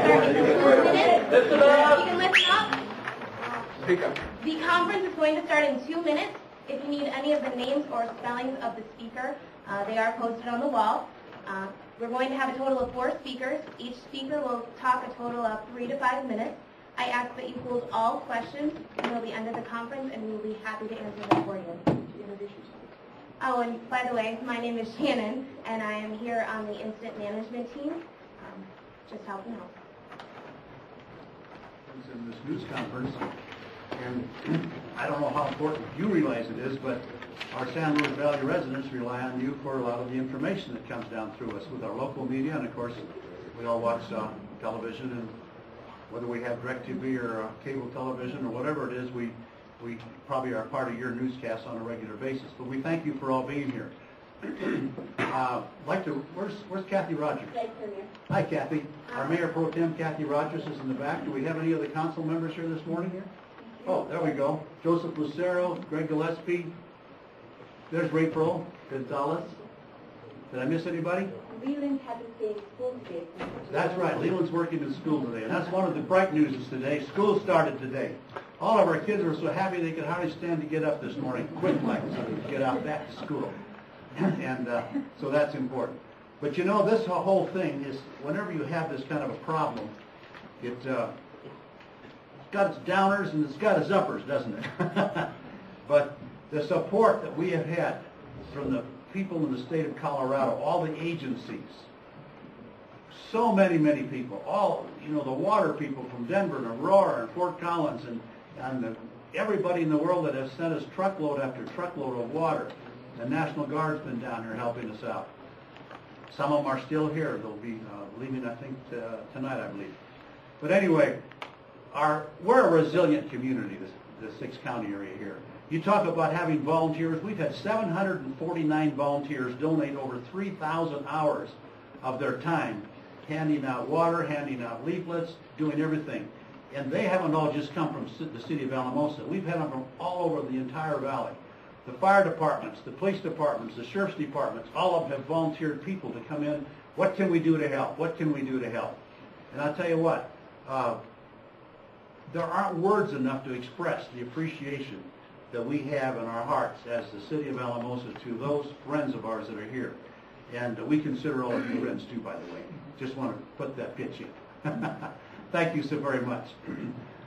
start in 2 minutes. Listen up. You can listen up. Speak up. The conference is going to start in 2 minutes. If you need any of the names or spellings of the speaker, they are posted on the wall. We're going to have a total of 4 speakers. Each speaker will talk a total of 3 to 5 minutes. I ask that you hold all questions until the end of the conference, and we will be happy to answer them for you. Oh, and by the way, my name is Shannon, and I am here on the incident management team, just helping out. In this news conference, and I don't know how important you realize it is, but our San Luis Valley residents rely on you for a lot of the information that comes down through us with our local media, and of course we all watch television, and whether we have DirecTV or cable television or whatever it is, we probably are part of your newscast on a regular basis. But we thank you for all being here. Where's Kathy Rogers? Hi, Kathy. Our Mayor Pro Tem, Kathy Rogers, is in the back. Do we have any other council members here this morning? Oh, there we go. Joseph Lucero, Greg Gillespie. There's Rachel Gonzalez. Did I miss anybody? Leland had to stay in school today. That's right. Leland's working in school today, and that's one of the bright news today. School started today. All of our kids were so happy they could hardly stand to get up this morning, quick like, so they could get out back to school. And so that's important. But you know, this whole thing is, whenever you have this kind of a problem, it's got its downers and it's got its uppers, doesn't it? But the support that we have had from the people in the state of Colorado, all the agencies, so many people, all, you know, the water people from Denver and Aurora and Fort Collins and everybody in the world that has sent us truckload after truckload of water. The National Guard's been down here helping us out. Some of them are still here. They'll be leaving, I think, tonight, I believe. But anyway, we're a resilient community, the 6-county area here. You talk about having volunteers. We've had 749 volunteers donate over 3,000 hours of their time, handing out water, handing out leaflets, doing everything. And they haven't all just come from the city of Alamosa. We've had them from all over the entire valley. The fire departments, the police departments, the sheriff's departments, all of them have volunteered people to come in. What can we do to help? What can we do to help? And I'll tell you what, there aren't words enough to express the appreciation that we have in our hearts as the city of Alamosa to those friends of ours that are here. And we consider all of you friends too, by the way. Just want to put that pitch in. Thank you so very much.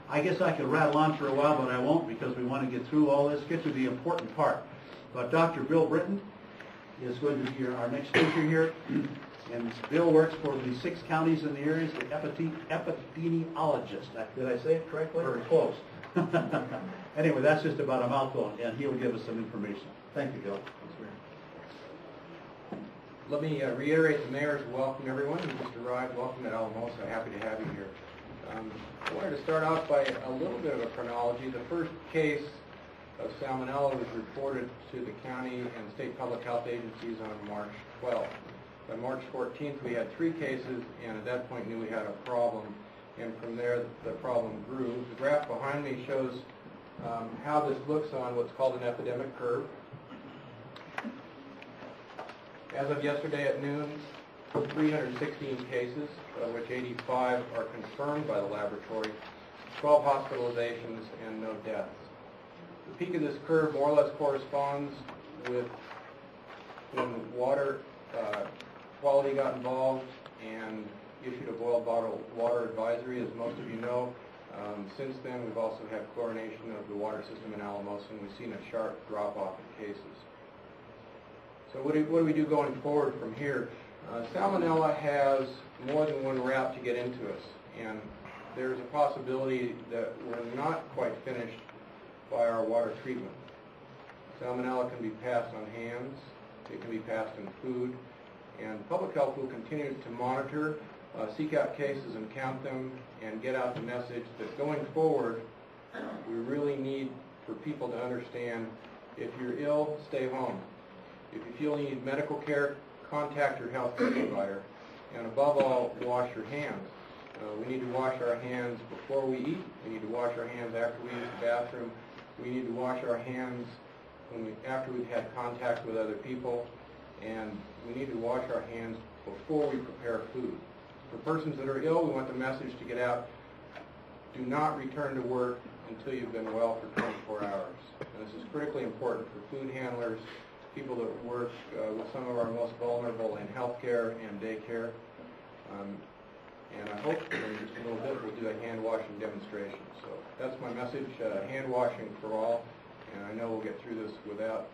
I guess I could rattle on for a while, but I won't because we want to get through all this, get to the important part. But Dr. Bill Britton is going to be our next speaker here. And Bill works for the 6 counties in the area, the epidemiologist. Did I say it correctly? Very close. Anyway, that's just about a mouthful, and he'll give us some information. Thank you, Bill. Let me reiterate the mayor's welcome, everyone. Mr. Ride, welcome to Alamosa. Happy to have you here. I wanted to start off by a little bit of a chronology. The first case of salmonella was reported to the county and state public health agencies on March 12th. By March 14th, we had 3 cases, and at that point knew we had a problem. And from there, the problem grew. The graph behind me shows how this looks on what's called an epidemic curve. As of yesterday at noon, 316 cases, of which 85 are confirmed by the laboratory, 12 hospitalizations, and no deaths. The peak of this curve more or less corresponds with when water quality got involved and issued a boiled bottle water advisory, as most of you know. Since then, we've also had chlorination of the water system in Alamosa, and we've seen a sharp drop-off in cases. So what do we do going forward from here? Salmonella has more than one route to get into us, and there's a possibility that we're not quite finished by our water treatment. Salmonella can be passed on hands, it can be passed in food, and public health will continue to monitor, seek out cases and count them, and get out the message that going forward, we really need for people to understand, if you're ill, stay home. If you feel you need medical care, contact your health care provider. And above all, wash your hands. We need to wash our hands before we eat. We need to wash our hands after we use the bathroom. We need to wash our hands after we've had contact with other people. And we need to wash our hands before we prepare food. For persons that are ill, we want the message to get out. Do not return to work until you've been well for 24 hours. And this is critically important for food handlers, people that work with some of our most vulnerable in healthcare and daycare. And I hope in just a little bit we'll do a hand washing demonstration. So that's my message, hand washing for all. And I know we'll get through this without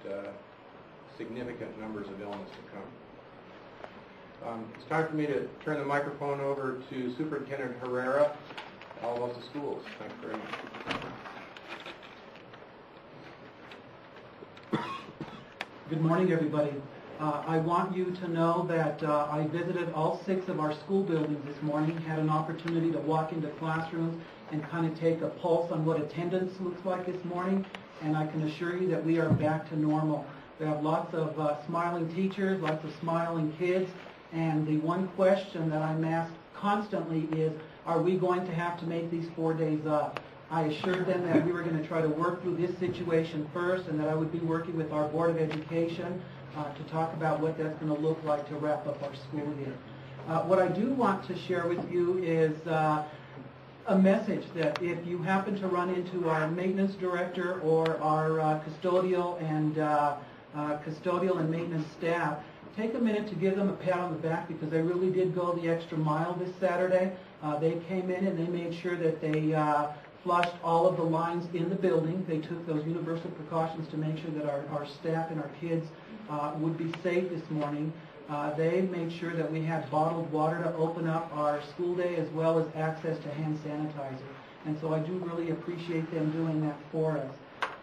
significant numbers of illness to come. It's time for me to turn the microphone over to Superintendent Herrera, Alamosa Schools. Thanks very much. Good morning, everybody. I want you to know that I visited all 6 of our school buildings this morning, had an opportunity to walk into classrooms and kind of take a pulse on what attendance looks like this morning, and I can assure you that we are back to normal. We have lots of smiling teachers, lots of smiling kids, and the one question that I'm asked constantly is, are we going to have to make these 4 days up? I assured them that we were going to try to work through this situation first, and that I would be working with our Board of Education to talk about what that's going to look like to wrap up our school year. What I do want to share with you is a message that if you happen to run into our maintenance director or our custodial and maintenance staff, take a minute to give them a pat on the back, because they really did go the extra mile this Saturday. They came in and they made sure that they flushed all of the lines in the building. They took those universal precautions to make sure that our staff and our kids would be safe this morning. They made sure that we had bottled water to open up our school day, as well as access to hand sanitizer. And so I do really appreciate them doing that for us.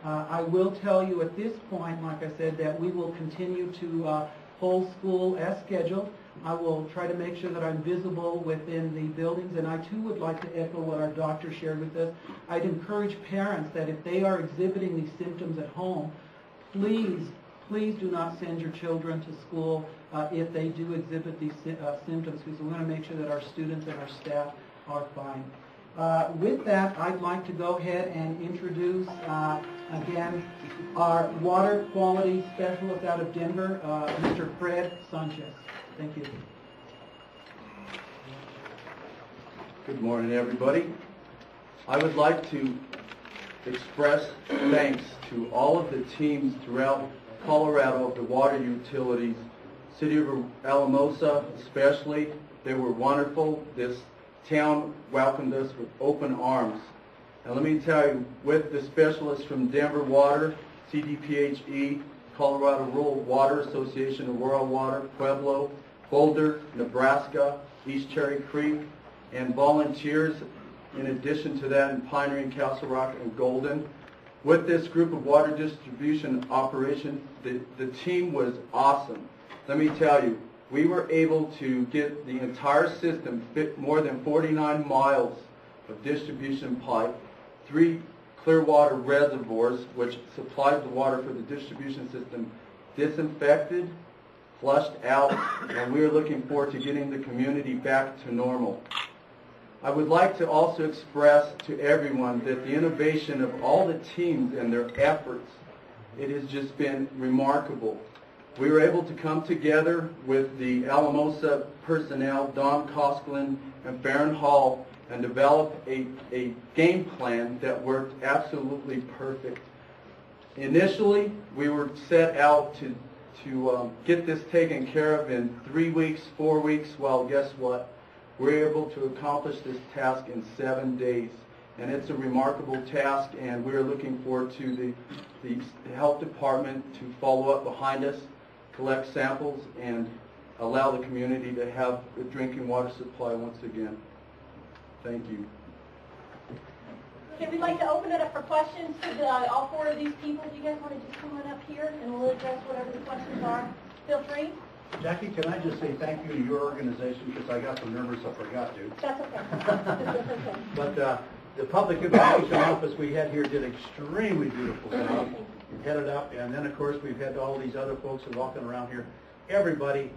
I will tell you at this point, like I said, that we will continue to hold school as scheduled. I will try to make sure that I'm visible within the buildings, and I too would like to echo what our doctor shared with us. I'd encourage parents that if they are exhibiting these symptoms at home, please do not send your children to school if they do exhibit these symptoms, because we want to make sure that our students and our staff are fine. With that, I'd like to go ahead and introduce, again, our water quality specialist out of Denver, Mr. Fred Sanchez. Thank you. Good morning, everybody. I would like to express thanks to all of the teams throughout Colorado of the water utilities, City of Alamosa especially. They were wonderful. This town welcomed us with open arms. And let me tell you, with the specialists from Denver Water, CDPHE, Colorado Rural Water Association, Aurora Water, Pueblo, Boulder, Nebraska, East Cherry Creek, and volunteers, in addition to that, in Pioneer, Castle Rock, and Golden. With this group of water distribution operation, the team was awesome. Let me tell you, we were able to get the entire system, fit more than 49 miles of distribution pipe, 3 clear water reservoirs, which supplies the water for the distribution system, disinfected, flushed out, and we are looking forward to getting the community back to normal. I would like to also express to everyone that the innovation of all the teams and their efforts, it has just been remarkable. We were able to come together with the Alamosa personnel, Don Cosklin and Farron Hall, and develop a game plan that worked absolutely perfect. Initially, we were set out to get this taken care of in 3 weeks, 4 weeks. Well, guess what? We're able to accomplish this task in 7 days. And it's a remarkable task, and we're looking forward to the health department to follow up behind us, collect samples, and allow the community to have a drinking water supply once again. Thank you. Okay, we'd like to open it up for questions to all 4 of these people. Do you guys want to just come on up here and we'll address whatever the questions are? Feel free. Jackie, can I just say thank you to your organization, because I got so nervous I forgot to. That's okay. But the Public Information Office we had here did extremely beautiful job. Headed up, and then of course we've had all these other folks who are walking around here. Everybody,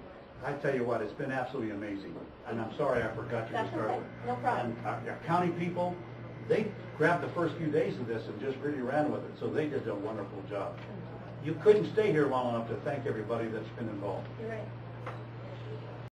I tell you what, it's been absolutely amazing. And I'm sorry I forgot you to start with. No problem. And our county people, they grabbed the first few days of this and just really ran with it. So they did a wonderful job. You couldn't stay here long enough to thank everybody that's been involved. You're right.